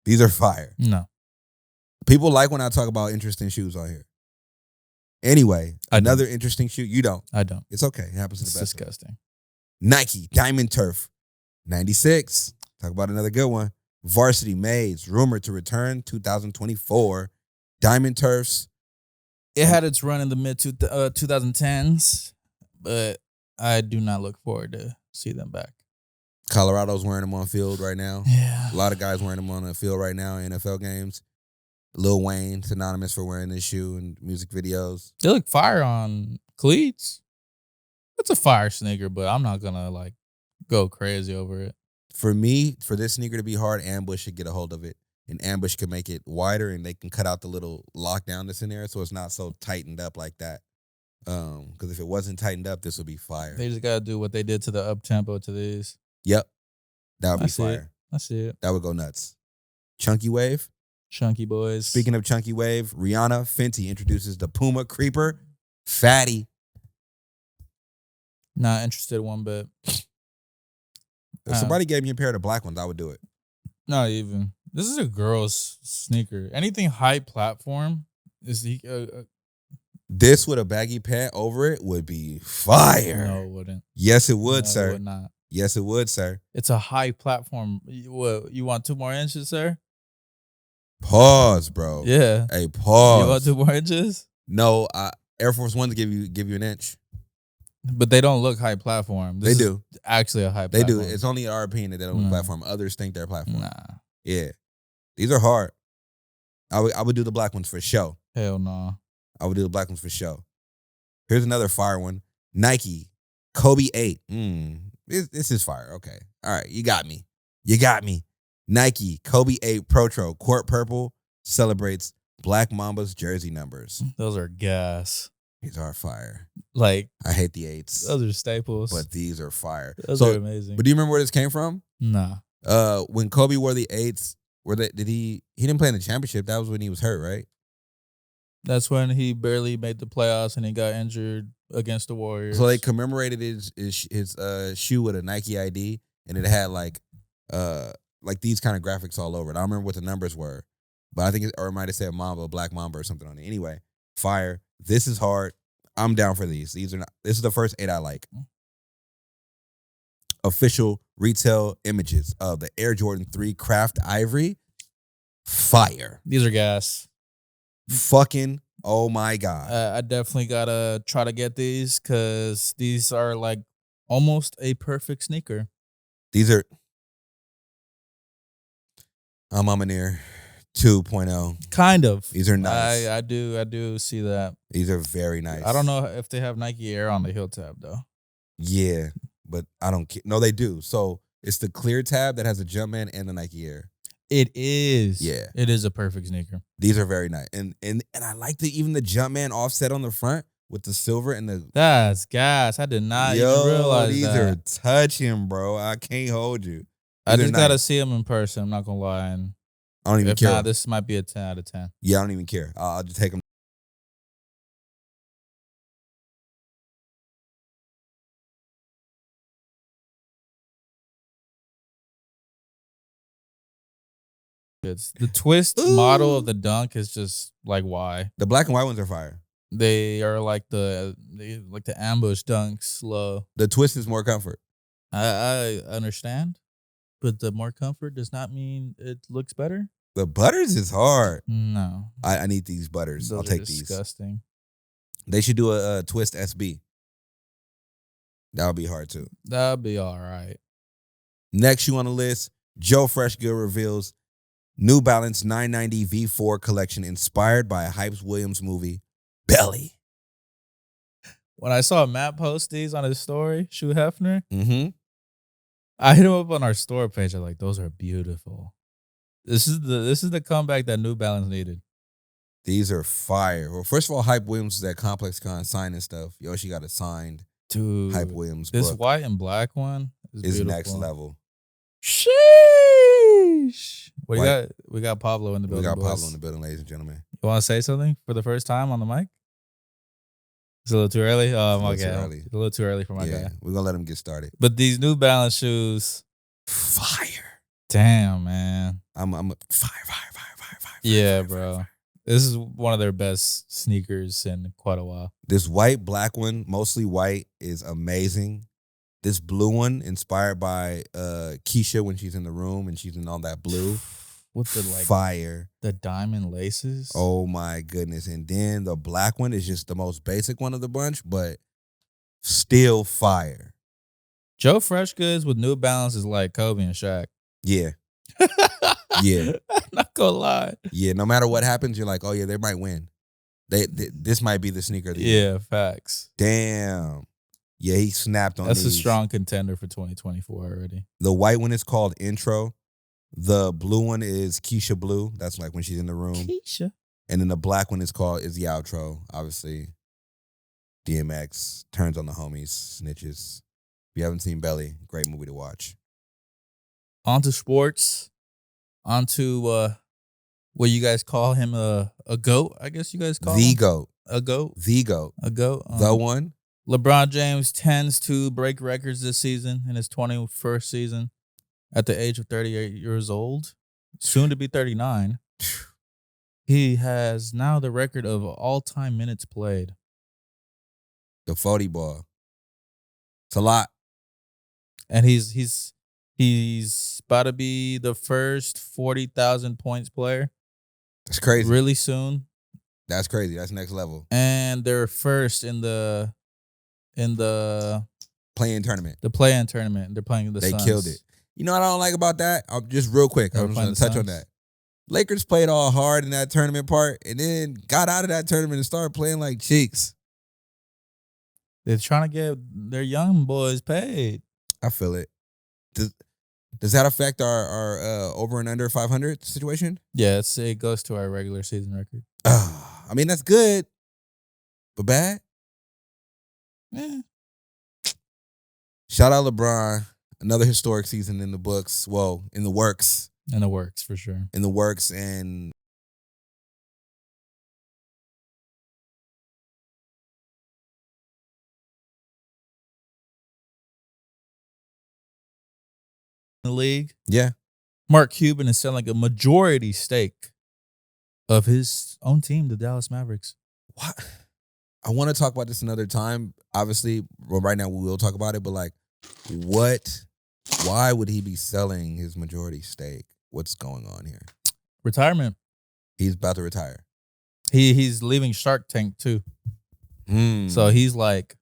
These are fire. No. People like when I talk about interesting shoes on here. Anyway, another interesting shoe. You don't. I don't. It's okay. It happens to It's the best. disgusting. Nike Diamond Turf 96. Talk about another good one. Varsity Maids rumored to return 2024. Diamond Turfs. It had its run in the mid 2010s, but I do not look forward to see them back. Colorado's wearing them on field right now. Yeah. A lot of guys wearing them on the field right now in NFL games. Lil Wayne, synonymous for wearing this shoe in music videos. They look fire on cleats. It's a fire sneaker, but I'm not gonna like go crazy over it. For me, for this sneaker to be hard, Ambush should get a hold of it. And Ambush can make it wider and they can cut out the little lockdown that's in there so it's not so tightened up like that. Because if it wasn't tightened up, this would be fire. They just gotta do what they did to the up tempo to these. Yep. That would be I see it. fire. I see it. That would go nuts. Chunky Wave. Chunky boys. Speaking of Chunky Wave, Rihanna Fenty introduces the Puma Creeper Fatty. Not interested one bit. If somebody gave me a pair of the black ones, I would do it. Not even. This is a girl's sneaker. Anything high platform is This with a baggy pant over it would be fire. no, it wouldn't. Yes, it would, No, sir. It would not. Yes, it would, sir. It's a high platform. What, you want 2 more inches, sir? Pause, bro. Yeah. Hey, pause. You want 2 more inches? No, Air Force Ones give you an inch. But they don't look high platform. They do. Actually a high They platform. do. It's only our opinion that they don't look platform. Others think they're platform. Nah. Yeah. These are hard. I would do the black ones for show. Hell no. I would do the black ones for show. Here's another fire one. Nike Kobe 8. This is fire. Okay. All right. You got me. Nike Kobe 8 Protro Court Purple celebrates Black Mamba's jersey numbers. Those are gas. These are fire. Like, I hate the 8s. those are staples. But these are fire. Those are amazing. But do you remember where this came from? Nah. When Kobe wore the 8s, he didn't play in the championship. That was when he was hurt, right? That's when he barely made the playoffs and he got injured against the Warriors. So they commemorated his shoe with a Nike ID, and it had like these kind of graphics all over it. I don't remember what the numbers were, but I think it might have said Mamba, Black Mamba, or something on it. Anyway, fire. This is hard. I'm down for these. This is the first 8 I like. Official retail images of the Air Jordan 3 Craft Ivory. Fire. These are gas. Fucking oh my God. I definitely gotta try to get these because these are like almost a perfect sneaker. These are Amaneer 2.0. Kind of. These are nice. I do see that. These are very nice. I don't know if they have Nike Air on the heel tab though. Yeah, but I don't care. No, they do. So it's the clear tab that has a Jumpman and the Nike Air. It is. Yeah. It is a perfect sneaker. These are very nice. And I like even the Jumpman offset on the front with the silver and the That's gas. I did not even realize these that. are touching, bro. I can't hold you. I These just are gotta nice. see them in person. I'm not gonna lie. And I don't even if care. not, this might be a 10 out of 10. Yeah, I don't even care. I'll just take them. It's the twist model of the dunk is just like why The black and white ones are fire. they are like the ambush dunks low. The twist is more comfort. I understand, but the more comfort does not mean it looks better. The butters is hard. No, I need these butters. those I'll are take these. disgusting. They should do a twist SB. That would be hard too. That'd be all right. Next shoe on the list, Joe Freshgill reveals New Balance 990 V4 collection inspired by a Hypes Williams movie, Belly. When I saw Matt post these on his story, Shoe Hefner, Mm-hmm. I hit him up on our store page. I'm like, those are beautiful. This is the comeback that New Balance needed. These are fire. Well, first of all, Hype Williams is at Complex Con signing stuff. Yoshi got a signed Dude, Hype Williams this book. white and black one is beautiful. Next level. Sheesh. What you White- got? We got Pablo in the We building. got boys. Pablo in the building, ladies and gentlemen. You want to say something for the first time on the mic? It's a little too early. Oh my It's a little too god, early. a little too early for my guy. We're gonna let him get started. But these New Balance shoes, Fire. damn man. I'm fire. Yeah, bro. This is one of their best sneakers in quite a while. This white, black one, mostly white, is amazing. This blue one, inspired by Keisha when she's in the room and she's in all that blue. With the like fire. the diamond laces. Oh my goodness. And then the black one is just the most basic one of the bunch, but still fire. Joe Freshgoods with New Balance is like Kobe and Shaq. Yeah. Yeah. Not gonna lie. Yeah. No matter what happens, you're like, oh yeah, they might win. This might be the sneaker of the year. Yeah, facts. Damn. Yeah, he snapped on That's these. a strong contender for 2024 already. The white one is called Intro. The blue one is Keisha Blue. That's like when she's in the room. Keisha. And then the black one is the outro. Obviously, DMX turns on the homies, snitches. If you haven't seen Belly, great movie to watch. On to sports. On to what you guys call him a GOAT, I guess you guys call The him. GOAT. A GOAT. The GOAT. A GOAT. The one. LeBron James tends to break records this season in his 21st season at the age of 38 years old, soon to be 39. He has now the record of all-time minutes played. The 40 ball. It's a lot. And he's about to be the first 40,000 points player That's crazy. really soon. That's crazy. That's next level. And they're first in the Playing tournament. the play-in tournament. They're playing the They Suns. killed it. You know what I don't like about that? Just real quick. They were I'm just playing going to the touch on Suns. that. Lakers played all hard in that tournament part and then got out of that tournament and started playing like cheeks. They're trying to get their young boys paid. I feel it. Does that affect our over and under 500 situation? Yeah, it goes to our regular season record. I mean, that's good, but bad. Yeah. Shout out LeBron. Another historic season in the books. Well, in the works. In the works, for sure. In the works. And In the league, yeah. Mark Cuban is selling a majority stake of his own team, the Dallas Mavericks. What? I want to talk about this another time. Obviously, well, right now we will talk about it, but like, why would he be selling his majority stake? What's going on here? Retirement. He's about to retire. He's leaving Shark Tank too. So he's like,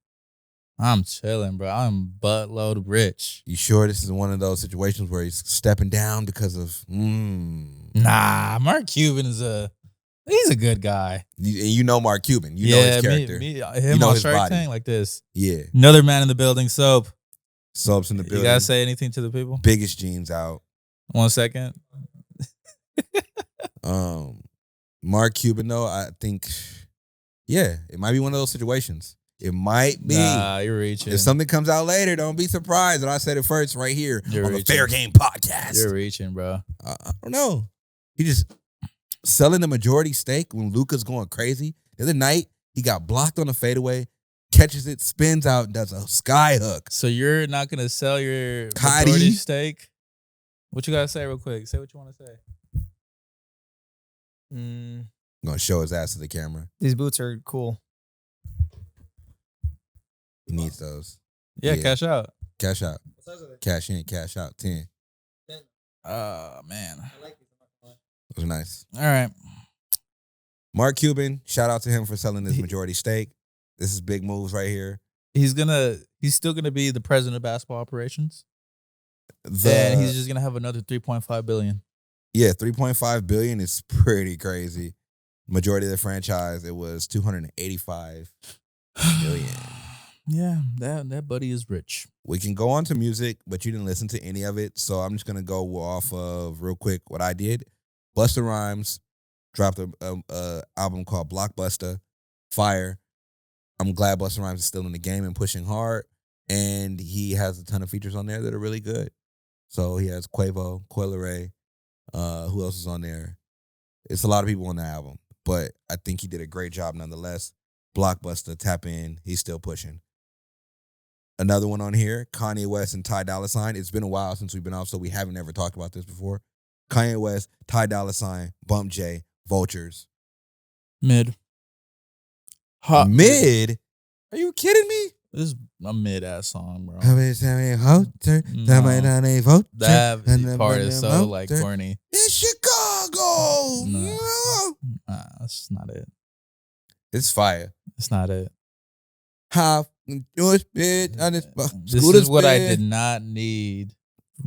I'm chilling, bro. I'm buttload rich. You sure this is one of those situations where he's stepping down because of Nah, Mark Cuban is he's a good guy. You know Mark Cuban. You know his character. Him know on his Shark body. Tank like this. Yeah. Another man in the building, Soap. Soap's in the building. You gotta say anything to the people? Biggest jeans out. 1 second. Mark Cuban, though, I think, yeah, it might be one of those situations. It might be. Nah, you're reaching. If something comes out later, don't be surprised that I said it first right here You're on the reaching. Fair Game Podcast. You're reaching, bro. I don't know. He just selling the majority stake when Luka's going crazy. The other night, he got blocked on a fadeaway, catches it, spins out, and does a sky hook. So you're not gonna sell your Cotty. majority stake? What you gotta say real quick? Say what you want to say. I'm going to show his ass to the camera. These boots are cool. He needs those. Yeah, Yeah. cash out. Cash out. Cash in, cash out. 10. Oh man. Those are nice. All right. Mark Cuban, shout out to him for selling his majority stake. This is big moves right here. He's still gonna be the president of basketball operations. The And he's just gonna have another $3.5 billion. yeah, $3.5 billion is pretty crazy. Majority of the franchise, it was $285 million. Yeah, that buddy is rich. We can go on to music, but you didn't listen to any of it, so I'm just gonna go off of real quick what I did. Busta Rhymes dropped a album called Blockbuster, Fire. I'm glad Busta Rhymes is still in the game and pushing hard, and he has a ton of features on there that are really good. So he has Quavo, Coi Leray. Who else is on there? It's a lot of people on the album, but I think he did a great job nonetheless. Blockbuster, tap in. He's still pushing. Another one on here, Kanye West and Ty Dolla $ign. It's been a while since we've been off, so we haven't ever talked about this before. Kanye West, Ty Dolla $ign, Bump J, Vultures. Mid. Mid? Are you kidding me? This is a mid-ass song, bro. That part is so, like, corny. It's Chicago! Nah, that's not it. It's fire. It's not it. Half Jewish bitch. This is what I did not need.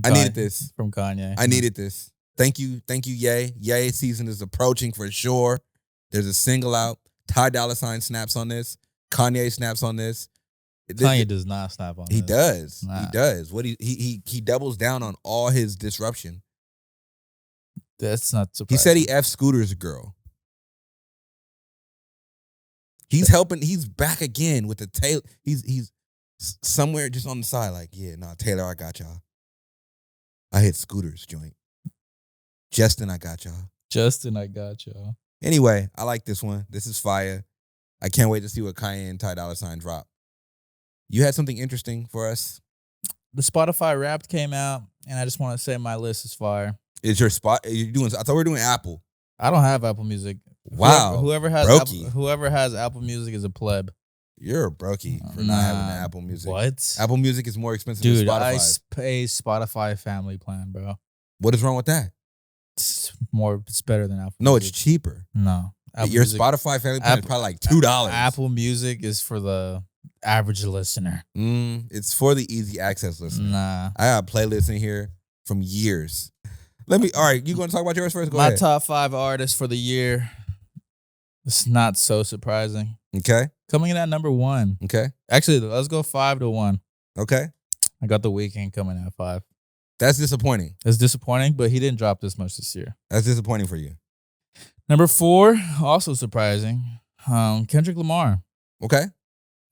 I needed this. From Kanye. I needed this. Thank you, Ye. Ye season is approaching for sure. There's a single out. Ty Dolla $ign snaps on this. Kanye snaps on this. Kanye does not snap on He this. does. Nah. He does. What he doubles down on all his disruption. That's not surprising. He said he F Scooter's girl. He's helping. He's back again with the Taylor. He's somewhere just on the side, like, yeah, nah, Taylor, I got y'all. I hit Scooter's joint. Justin, I got y'all. Anyway, I like this one. This is fire. I can't wait to see what Kanye and Ty Dolla $ign drop. You had something interesting for us? The Spotify Wrapped came out, and I just want to say my list is fire. Is your spot? Are you doing? I thought we were doing Apple. I don't have Apple Music. Wow. Whoever has Apple Music is a pleb. You're a brokey for not having an Apple Music. What? Apple Music is more expensive Dude, than Spotify. I pay Spotify family plan, bro. What is wrong with that? It's better than Apple No, Music. it's cheaper. No. Apple Your Music, Spotify family plan is probably like $2. Apple Music is for the average listener. It's for the easy access listener. Nah. I got playlists in here from years. All right, you going to talk about yours first? Go My ahead. top 5 artists for the year. It's not so surprising. Okay. Coming in at number 1. Okay. Actually, let's go 5 to 1. Okay. I got The Weeknd coming at 5. That's disappointing. It's disappointing, but he didn't drop this much this year. That's disappointing for you. Number 4, also surprising. Kendrick Lamar. Okay.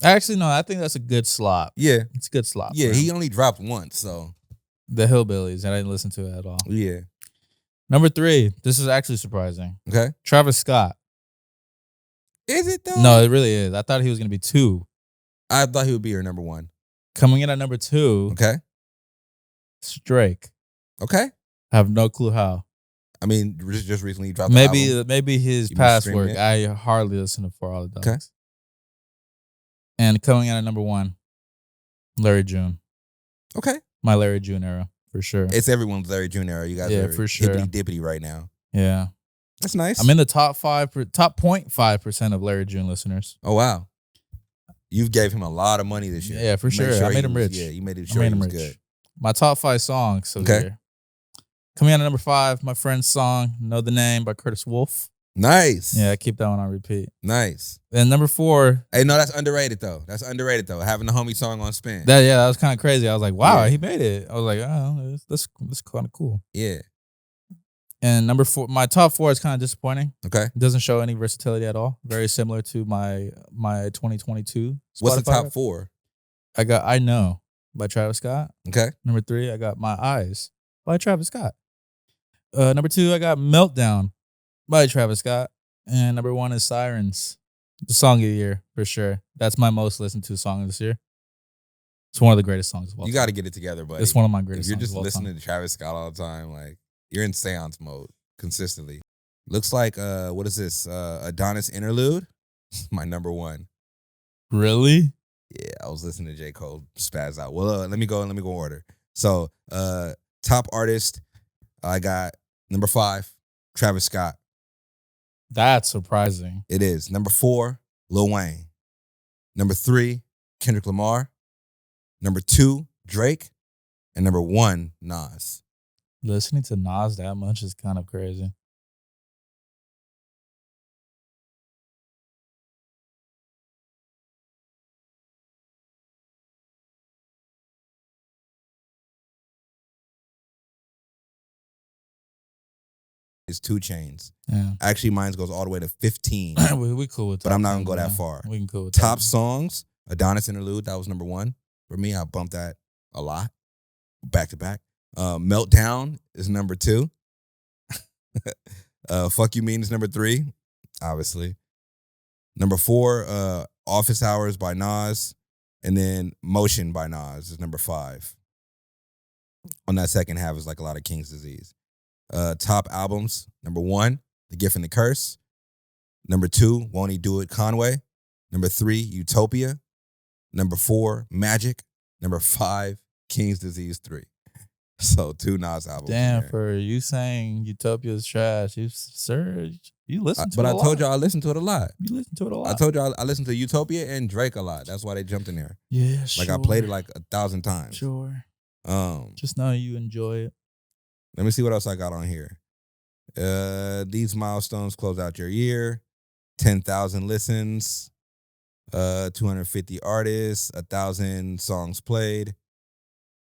Actually, no, I think that's a good slot. Yeah. It's a good slot. Yeah, for him. he only dropped once, so. The Hillbillies. I didn't listen to it at all. Yeah. Number 3, this is actually surprising. Okay. Travis Scott. Is it though? No, it really is. I thought he was going to be 2. I thought he would be your number 1. Coming in at number 2, Okay. it's Drake. Okay. I have no clue how. I mean, just recently he dropped the album. Maybe his You been past streaming work. it? I hardly listen to For All the Dogs. Okay. And coming in at number 1, Larry June. Okay. My Larry June era, for sure. It's everyone's Larry June era. You guys Yeah, are for sure. hippity dippity right now. Yeah. That's nice. I'm in the top 0.5% of Larry June listeners. Oh, wow. You gave him a lot of money this year. Yeah, for You made sure. I he made him was- rich. Yeah, you made I sure made he him was rich. good. My top 5 songs of the Okay. year. Coming in at number 5, my friend's song, Know the Name by Curtis Wolf. Nice. Yeah, I keep that one on repeat. Nice. And number 4, Hey, no, that's underrated though. Having the homie song on spin. that was kind of crazy. I was like, wow, Yeah. he made it. I was like, oh, that's kind of cool. Yeah. And number 4, my top 4 is kind of disappointing. Okay. It doesn't show any versatility at all. Very similar to my 2022 What's the Spotify. top 4? I got I Know by Travis Scott. Okay. Number 3, I got My Eyes by Travis Scott. Number 2, I got Meltdown by Travis Scott. And number 1 is Sirens, the song of the year, for sure. That's my most listened to song of this year. It's one of the greatest songs of all You time. got to get it together, buddy. It's one of my If greatest you're songs just of all listening time. to Travis Scott all the time, like you're in seance mode consistently. Looks like what is this? Adonis Interlude? My number 1. Really? Yeah, I was listening to J. Cole spaz out. Well, let me go order. So, top artist, I got number 5, Travis Scott. That's surprising. It is. Number 4, Lil Wayne. Number 3, Kendrick Lamar. Number 2, Drake. And number 1, Nas. Listening to Nas that much is kind of crazy. It's 2 Chainz. Yeah. Actually, mine goes all the way to 15. we cool with that. But I'm not gonna go that far. We can cool with Top that. songs, Adonis Interlude, that was number 1. For me, I bumped that a lot. Back to back. Meltdown is number 2. Fuck You Mean is number 3, obviously. Number 4, Office Hours by Nas. And then Motion by Nas is number 5. On that second half is like a lot of King's Disease. Top albums. Number 1, The Gift and the Curse. Number 2, Won't He Do It, Conway. Number 3, Utopia. Number 4, Magic. Number 5, King's Disease 3. So 2 Nas albums. Damn, for you saying Utopia is trash, you listen to but it I a lot. told y'all I listened to it a lot. You listen to it a lot. I told y'all I listened to Utopia and Drake a lot. That's why they jumped in there. Yeah, sure. Like I played it like 1,000 times. Sure. Um, Just know you enjoy it. Let me see what else I got on here. These milestones close out your year. 10,000 listens. 250 artists. 1,000 songs played.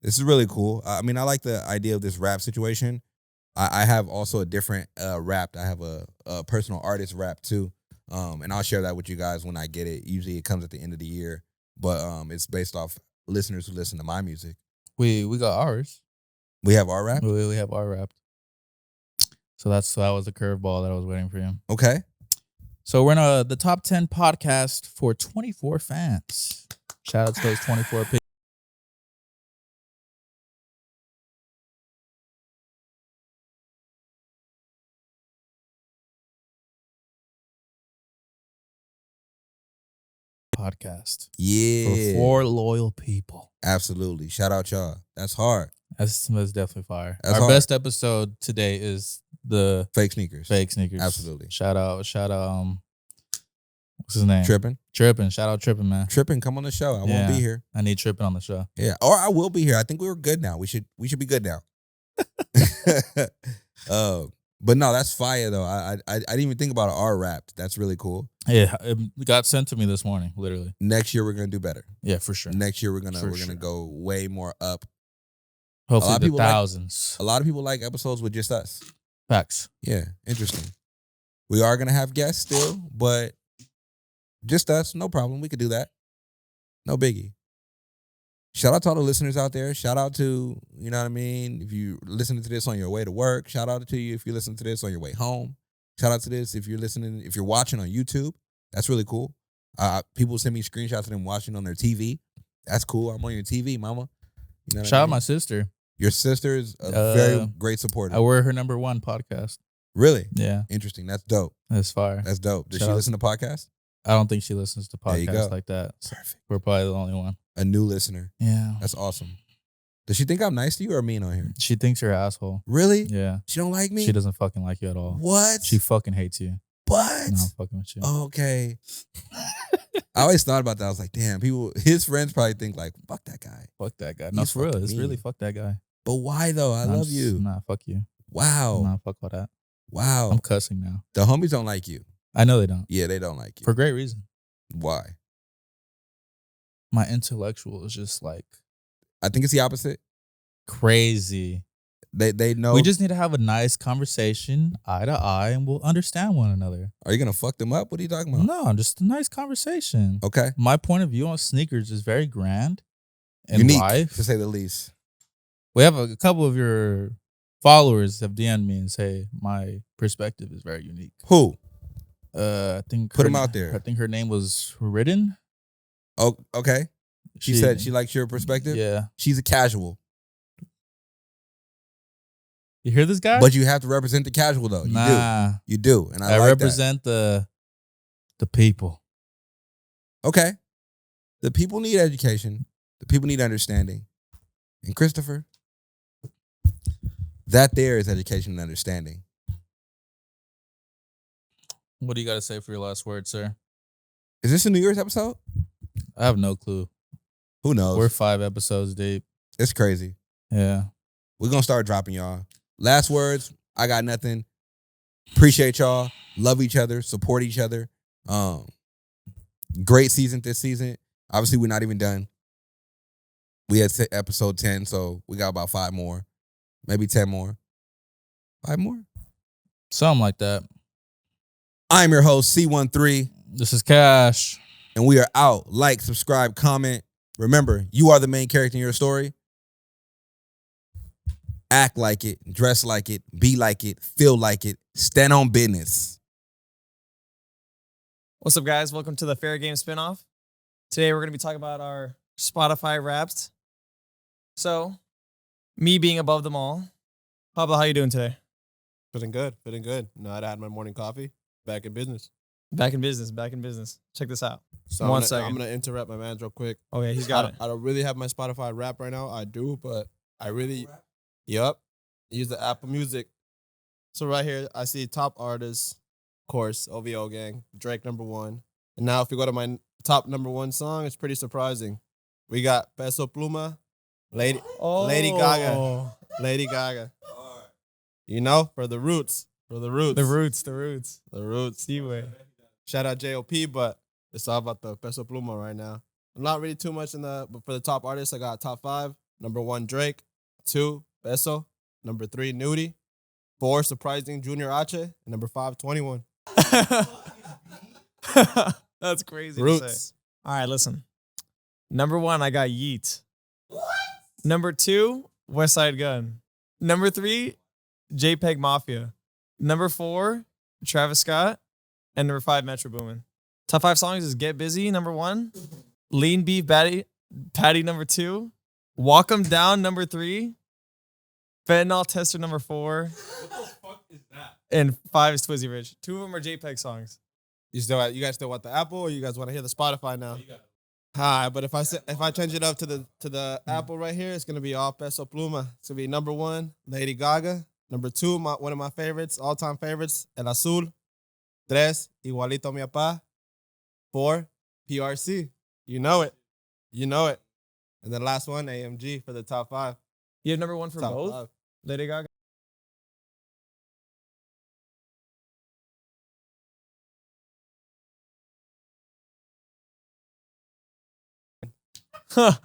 This is really cool. I mean, I like the idea of this rap situation. I have also a different rap. I have a personal artist rap too. And I'll share that with you guys when I get it. Usually it comes at the end of the year. But it's based off listeners who listen to my music. We got ours. We have our rap? We have our rap. So that was the curveball that I was waiting for you. Okay. So we're in the top 10 podcast for 24 fans. Shout out to those 24 people. Podcast. Yeah. For 4 loyal people. Absolutely. Shout out y'all. That's hard. That's definitely fire. That's Our hard. best episode today is the Fake sneakers. fake sneakers. Absolutely. Shout out, what's his name? Trippin'. Trippin'. Shout out Trippin', man. Trippin', come on the show. I won't Yeah. be here. I need Trippin' on the show. Yeah. Or I will be here. I think we were good now. We should be good now. But no, that's fire though. I didn't even think about our rap. That's really cool. Yeah, it got sent to me this morning, literally. Next year we're gonna do better. Yeah, for sure. Next year we're gonna For sure. go way more up. Hopefully lot of the people like- thousands. A lot of people like episodes with just us. Facts. Yeah, interesting. We are gonna have guests still, but just us, no problem. We could do that. No biggie. Shout out to all the listeners out there. Shout out to, you know what I mean? If you listening to this on your way to work, shout out to you if you listen to this on your way home. Shout out to this if you're watching on YouTube. That's really cool. People send me screenshots of them watching on their TV. That's cool. I'm on your TV, mama. You know what Shout I out mean? my sister. Your sister is a very great supporter. I were her number 1 podcast. Really? Yeah, Interesting. That's dope. that's fire. That's dope. Does Shout she out- listen to podcasts? I don't think she listens to There you podcasts go. like that. So Perfect. we're probably the only one. A new listener. Yeah. That's awesome. Does she think I'm nice to you or mean on here? She thinks you're an asshole. Really? Yeah. She don't like me? She doesn't fucking like you at all. What? She fucking hates you. What? No, I'm fucking with you. Okay. I always thought about that. I was like, damn, his friends probably think like, fuck that guy. Fuck that guy. No, He's for real. fucking It's really mean. fuck that guy. But why though? I No, I'm love just- you. Nah, fuck you. Wow. Nah, fuck all that. Wow. I'm cussing now. The homies don't like you. I know they don't. Yeah, they don't like you. For great reason. Why? My intellectual is just like I think it's the opposite. crazy. They know. We just need to have a nice conversation, eye to eye, and we'll understand one another. Are you gonna fuck them up? What are you talking about? No, just a nice conversation. Okay. My point of view on sneakers is very grand and Unique, life. to say the least. We have a couple of your followers have DM'd me and say my perspective is very unique. Who? I think Put her- 'em out there. I think her name was Ridden. Oh, okay. She said she likes your perspective. Yeah. She's a casual, You hear this guy? but you have to represent the casual though. You nah. do. You do, and I I like represent the people. that. Okay. The people need education. The people need understanding. And Christopher, that there is education and understanding. What do you got to say for your last word, sir? Is this a New Year's episode? I have no clue. Who knows? We're 5 episodes deep. It's crazy. Yeah. We're gonna start dropping y'all. Last words. I got nothing. Appreciate y'all. Love each other. Support each other. Great season this season. Obviously, we're not even done. We had episode 10, so we got about 5 more. Maybe 10 more. 5 more? Something like that. I'm your host, C13, This is Cash. and we are out. Like, subscribe, comment. Remember, you are the main character in your story. Act like it, dress like it, be like it, feel like it, stand on business. What's up, guys? Welcome to the Fair Game spinoff. Today, we're going to be talking about our Spotify Wrapped. So, me being above them all. Pablo, how you doing today? Feeling good. Now that I had my morning coffee, back in business. Back in business. Check this out. So One I'm second. gonna interrupt my man real quick. Oh, yeah, he's got it. I don't really have my Spotify Wrap right now. I do, but I really, use the Apple Music. So right here, I see top artists, of course, OVO gang, Drake #1. And now if you go to my top #1 song, it's pretty surprising. We got Peso Pluma, Lady Gaga. Lady Gaga. You know, for the roots. The roots. Seaway. Shout out JOP, but it's all about the Peso Pluma right now. I'm not really too much but for the top artists, I got top 5. #1, Drake. 2, Peso. #3, Nudie. 4, Surprising Junior H. And #5, 21. That's crazy to Roots. say. All right, listen. #1, I got Yeet. What? #2, West Side Gun. #3, JPEG Mafia. #4, Travis Scott. And #5, Metro Boomin. Top 5 songs is Get Busy, #1. Lean Beef Patty, #2. Walk 'Em Down, #3. Fentanyl Tester, #4. What the fuck is that? And 5 is Twizzy Rich. 2 of them are JPEG songs. You guys still want the Apple, or you guys want to hear the Spotify now? Hi, but if I change it up to the Apple right here, it's gonna be all Peso Pluma. It's gonna be #1, Lady Gaga. #2, one of my favorites, all-time favorites, El Azul. 3, Igualito Mi Papá. 4, PRC. You know it. And the last one, AMG for the top 5. You have #1 for Top both? 5. Lady Gaga? Huh.